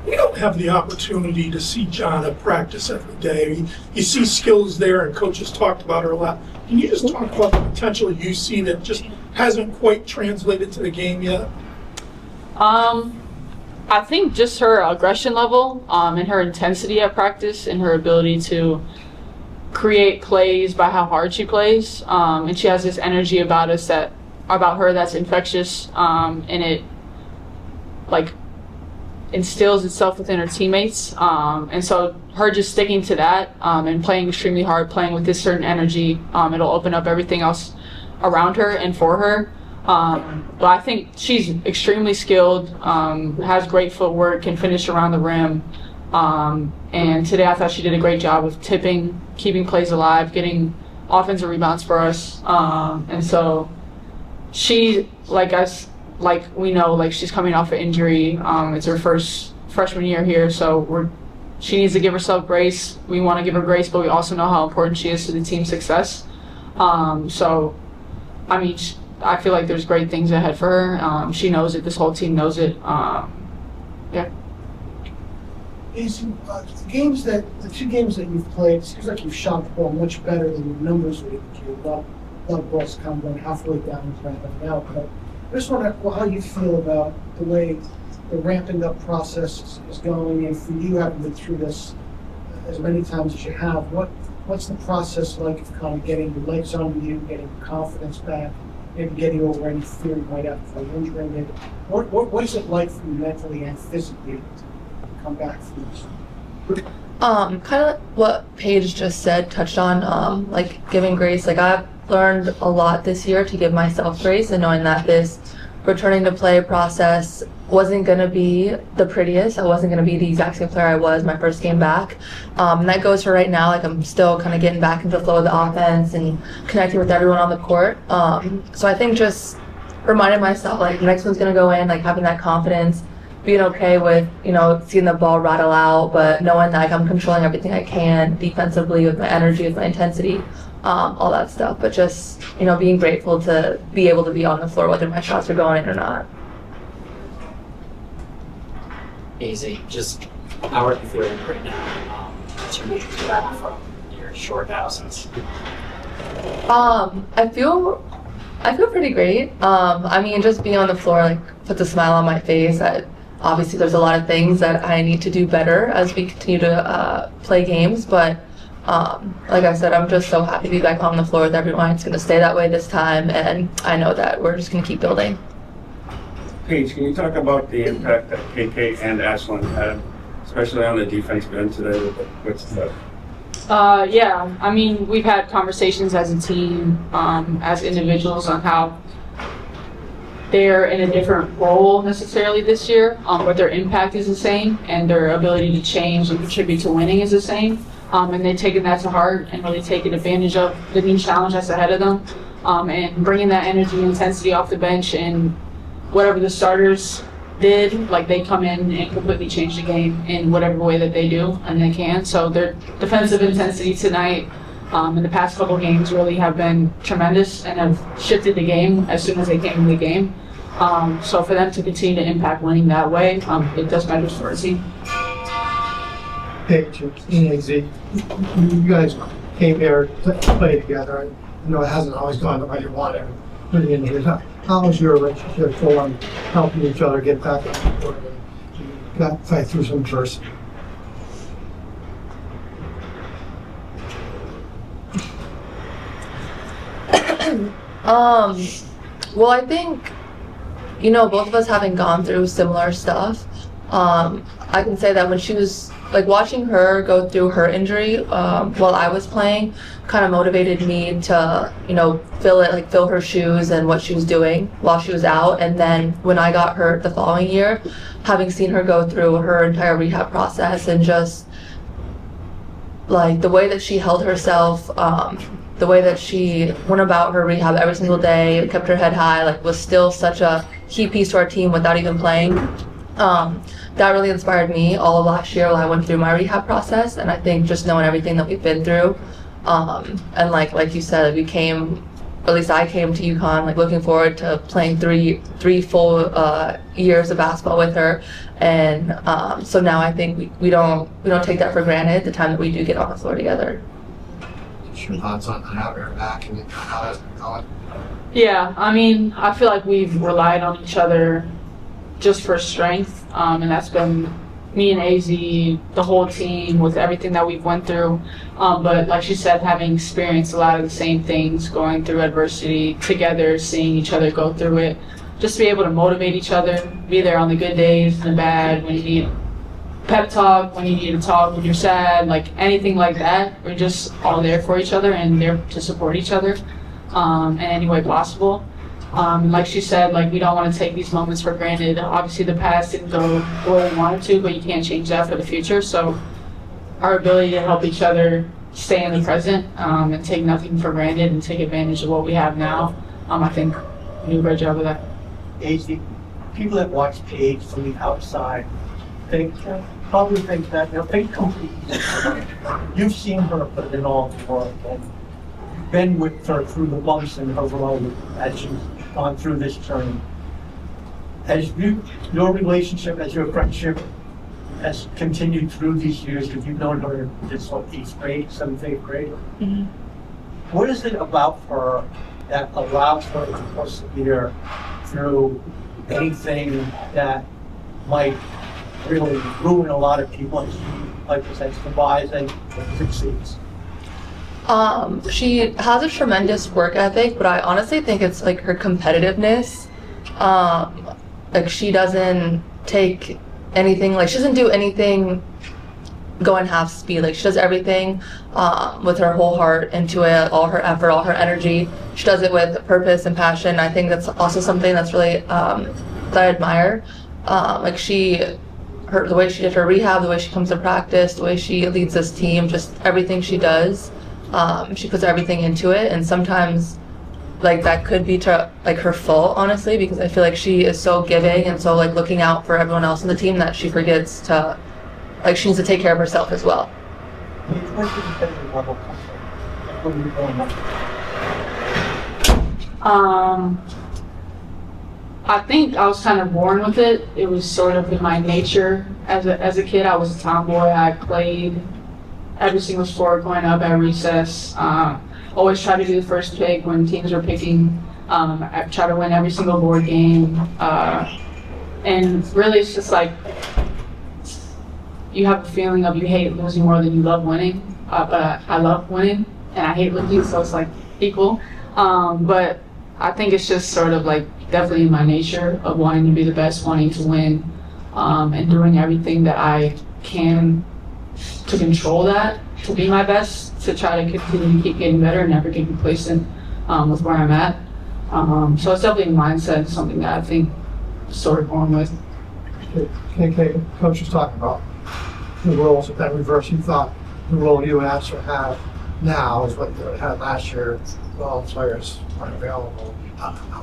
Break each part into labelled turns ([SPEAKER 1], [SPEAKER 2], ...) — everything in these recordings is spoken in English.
[SPEAKER 1] we don't have the opportunity to see Janna practice every day. You see skills there, and coaches talked about her a lot. Can you just talk about the potential you see that just hasn't quite translated to the game yet?
[SPEAKER 2] I think just her aggression level and her intensity at practice and her ability to create plays by how hard she plays. And she has this energy about her that's infectious, and it like instills itself within her teammates. And so her just sticking to that and playing extremely hard, playing with this certain energy, it'll open up everything else around her and for her. But I think she's extremely skilled, has great footwork, can finish around the rim. And today I thought she did a great job of tipping, keeping plays alive, getting offensive rebounds for us. And so she, we know, she's coming off an injury. It's her first freshman year here, so she needs to give herself grace. We want to give her grace, but we also know how important she is to the team's success. I feel like there's great things ahead for her. She knows it. This whole team knows it. Yeah.
[SPEAKER 3] The two games that you've played, it seems like you've shot the ball much better than your numbers would indicate. A lot of balls kind of going halfway down and ramping out. But I just wonder how you feel about the way the ramping up process is going, and for you having been through this as many times as you have, what's the process like of kind of getting your legs under you, getting your confidence back, maybe getting over any fear you might have for injury? Maybe what is it like for you mentally and physically to come back from this?
[SPEAKER 4] Kind of what Paige just said, touched on, giving grace. I've learned a lot this year to give myself grace, and knowing that this returning to play process wasn't going to be the prettiest. I wasn't going to be the exact same player I was my first game back. And that goes for right now. I'm still kind of getting back into the flow of the offense and connecting with everyone on the court. So I think just reminding myself, the next one's going to go in, having that confidence, being okay with, seeing the ball rattle out, but knowing that I'm controlling everything I can defensively with my energy, with my intensity, all that stuff. But just, being grateful to be able to be on the floor, whether my shots are going in or not.
[SPEAKER 5] Azzi, just how are you feeling right now? 2 weeks back from your short absence.
[SPEAKER 4] I feel pretty great. Just being on the floor puts a smile on my face. Obviously, there's a lot of things that I need to do better as we continue to play games. But like I said, I'm just so happy to be back on the floor with everyone. It's going to stay that way this time, and I know that we're just going to keep building.
[SPEAKER 6] Paige, can you talk about the impact that KK and Ashlyn had, especially on the defensive end today with stuff?
[SPEAKER 2] We've had conversations as a team, as individuals, on how they're in a different role necessarily this year, but their impact is the same, and their ability to change and contribute to winning is the same. And they've taken that to heart and really taken advantage of the new challenge that's ahead of them, and bringing that energy and intensity off the bench, and whatever the starters did, they come in and completely change the game in whatever way that they do, and they can. So their defensive intensity tonight in the past couple games really have been tremendous and have shifted the game as soon as they came into the game. So for them to continue to impact winning that way, it does matter for our team.
[SPEAKER 3] Paige, Azzi, you guys came here to play together. I know it hasn't always gone the way you wanted. Putting in here, how was your relationship for helping each other get back on the court and fight through some adversity?
[SPEAKER 4] Well, I think, both of us having gone through similar stuff, I can say that when she was, watching her go through her injury while I was playing kind of motivated me to, fill her shoes and what she was doing while she was out. And then when I got hurt the following year, having seen her go through her entire rehab process and just, the way that she held herself, the way that she went about her rehab every single day, kept her head high, was still such a key piece to our team without even playing. That really inspired me all of last year while I went through my rehab process. And I think just knowing everything that we've been through, and like you said, we came at least I came to UConn like looking forward to playing three full years of basketball with her, and so now I think we don't take that for granted the time that we do get on the floor together.
[SPEAKER 7] Your thoughts on having her back and how that's been going?
[SPEAKER 2] Yeah, I mean, I feel like we've relied on each other just for strength, and that's been me and Azzi, the whole team, with everything that we've went through. But like she said, having experienced a lot of the same things, going through adversity together, seeing each other go through it, just to be able to motivate each other, be there on the good days and the bad, when you need pep talk, when you need to talk, when you're sad, like anything like that. We're just all there for each other and there to support each other in any way possible. Like she said, like we don't want to take these moments for granted. Obviously the past didn't go the way we wanted to, but you can't change that for the future. So our ability to help each other stay in the present and take nothing for granted and take advantage of what we have now, I think we do a great job of that.
[SPEAKER 8] Azzi, people that watch Paige from the outside probably think that think completely. You've seen her put in all the work and been with her through the bumps in her road as she's gone through this journey. As your relationship, as your friendship has continued through these years, because you've known her since 8th grade, 7th, 8th grade.
[SPEAKER 2] Mm-hmm.
[SPEAKER 8] What is it about her that allows her to persevere through anything that might really ruin a lot of people, and she, like I said, survives and succeeds?
[SPEAKER 4] She has a tremendous work ethic, but I honestly think it's like her competitiveness. Like she doesn't take anything, like she doesn't do anything going half speed. Like she does everything with her whole heart into it, all her effort, all her energy. She does it with purpose and passion. I think that's also something that's really that I admire. Like the way she did her rehab, the way she comes to practice, the way she leads this team, just everything she does. She puts everything into it, and sometimes like that could be to like her fault, honestly, because I feel like she is so giving and so like looking out for everyone else in the team that she forgets to like she needs to take care of herself as well.
[SPEAKER 8] Where's the competitive level come from? Like, what are you going on?
[SPEAKER 2] I think I was kind of born with it. It was sort of in my nature as a kid. I was a tomboy. I played every single sport growing up at recess. Always try to do the first pick when teams were picking. I try to win every single board game. And really it's just like you have a feeling of you hate losing more than you love winning. But I love winning and I hate losing, so it's like equal. But I think it's just sort of like definitely in my nature of wanting to be the best, wanting to win, and doing everything that I can to control that, to be my best, to try to continue to keep getting better and never get complacent with where I'm at. So it's definitely a mindset, something that I think sort of born with.
[SPEAKER 7] KK, Coach was talking about the roles of that reverse. You thought the role you asked to have now is what you had last year. All players aren't available.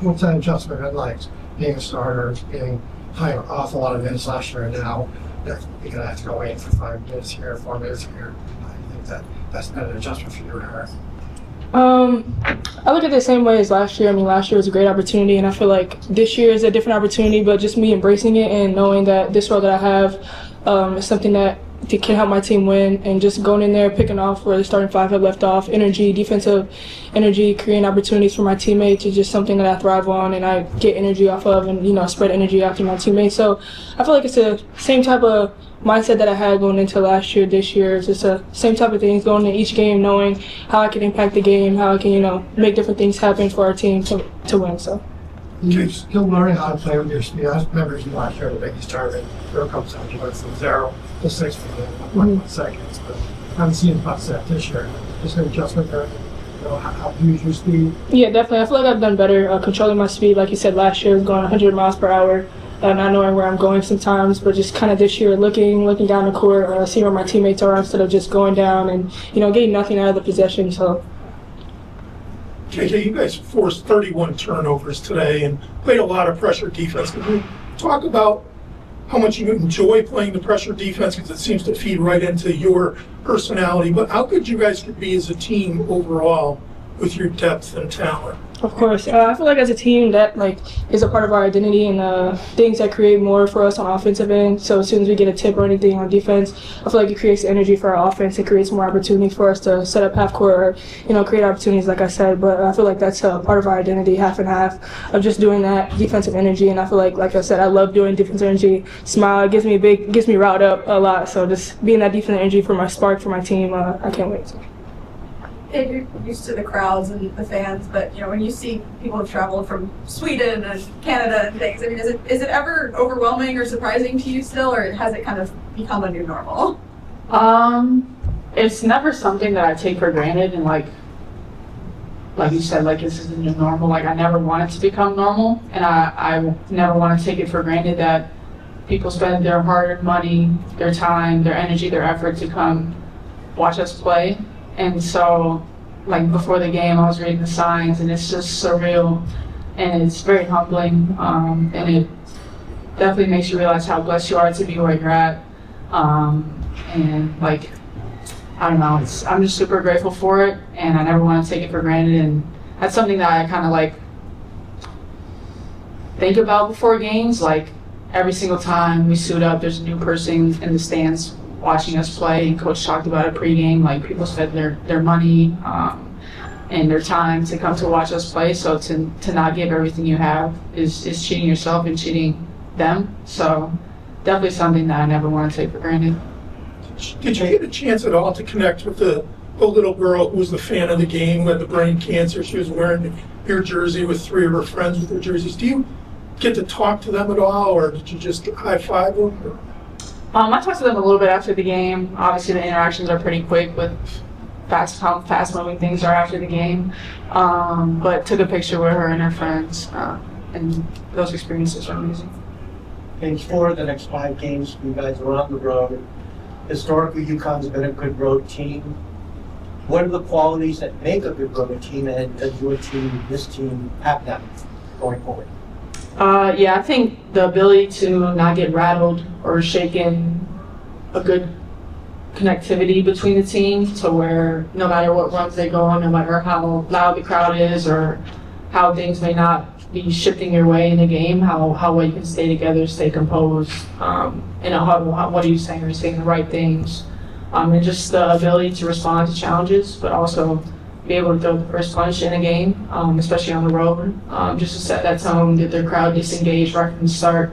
[SPEAKER 7] What's that adjustment been like? Being a starter, being playing off a lot of minutes last year, and now you're going to have to go in for 5 minutes here, 4 minutes here. I think that's not an adjustment for you and her.
[SPEAKER 9] I look at it the same way as last year. I mean, last year was a great opportunity, and I feel like this year is a different opportunity, but just me embracing it and knowing that this role that I have is something that can help my team win, and just going in there, picking off where the starting five had left off, energy, defensive energy, creating opportunities for my teammates is just something that I thrive on and I get energy off of, and, you know, spread energy out to my teammates. So I feel like it's the same type of mindset that I had going into last year, this year. It's just the same type of things going into each game, knowing how I can impact the game, how I can, you know, make different things happen for our team to win. So.
[SPEAKER 7] You're still learning how to play with your speed. I remember you last year, the biggest tournament. There comes time you went from 0 to 6 for 1.1 seconds, but I haven't seen much that this year. Just an adjustment there. You know, how to use your speed.
[SPEAKER 9] Yeah, definitely. I feel like I've done better controlling my speed. Like you said, last year I was going 100 miles per hour, not knowing where I'm going sometimes, but just kind of this year looking down the court, seeing where my teammates are instead of just going down and, you know, getting nothing out of the possession. So.
[SPEAKER 1] KK, you guys forced 31 turnovers today and played a lot of pressure defense. Can you talk about how much you enjoy playing the pressure defense, because it seems to feed right into your personality, but how good you guys could be as a team overall with your depth and talent.
[SPEAKER 9] Of course, I feel like as a team that like is a part of our identity and things that create more for us on offensive end. So as soon as we get a tip or anything on defense, I feel like it creates energy for our offense. It creates more opportunity for us to set up half court or create opportunities, like I said. But I feel like that's a part of our identity, half and half of just doing that defensive energy. And I feel like I said, I love doing defensive energy. Smile, it gives me riled up a lot. So just being that defensive energy for my spark for my team, I can't wait.
[SPEAKER 10] You're used to the crowds and the fans, but when you see people have traveled from Sweden and Canada and things, I mean, is it ever overwhelming or surprising to you still, or has it kind of become a new normal?
[SPEAKER 2] It's never something that I take for granted, and like you said, like this is the new normal. Like I never want it to become normal, and I never want to take it for granted that people spend their hard-earned money, their time, their energy, their effort to come watch us play. And so, like before the game, I was reading the signs, and it's just surreal, and it's very humbling, and it definitely makes you realize how blessed you are to be where you're at. And like, I don't know, I'm just super grateful for it, and I never want to take it for granted. And that's something that I kind of like think about before games. Like every single time we suit up, there's a new person in the stands watching us play, and coach talked about it pregame, like people spend their money and their time to come to watch us play, so to not give everything you have is cheating yourself and cheating them. So definitely something that I never want to take for granted.
[SPEAKER 1] Did you get a chance at all to connect with the little girl who was the fan of the game, who had the brain cancer? She was wearing your jersey with 3 of her friends with their jerseys. Do you get to talk to them at all, or did you just high-five them? Or?
[SPEAKER 2] I talked to them a little bit after the game. Obviously, the interactions are pretty quick with how fast-moving things are after the game. But took a picture with her and her friends, and those experiences are amazing.
[SPEAKER 8] And for the next 5 games, you guys are on the road. Historically, UConn's been a good road team. What are the qualities that make a good road team, and does your team, this team, have them going forward?
[SPEAKER 2] Yeah, I think the ability to not get rattled or shaken, a good connectivity between the team to where no matter what runs they go on, no matter how loud the crowd is or how things may not be shifting your way in the game, how well you can stay together, stay composed, in a huddle, what are you saying? Are you saying the right things? And just the ability to respond to challenges, but also be able to throw the first punch in a game, especially on the road, just to set that tone, get their crowd disengaged right from the start.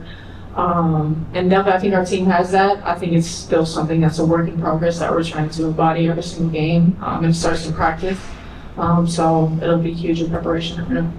[SPEAKER 2] And definitely I think our team has that. I think it's still something that's a work in progress that we're trying to embody every single game, and it starts in practice. So it'll be huge in preparation for them.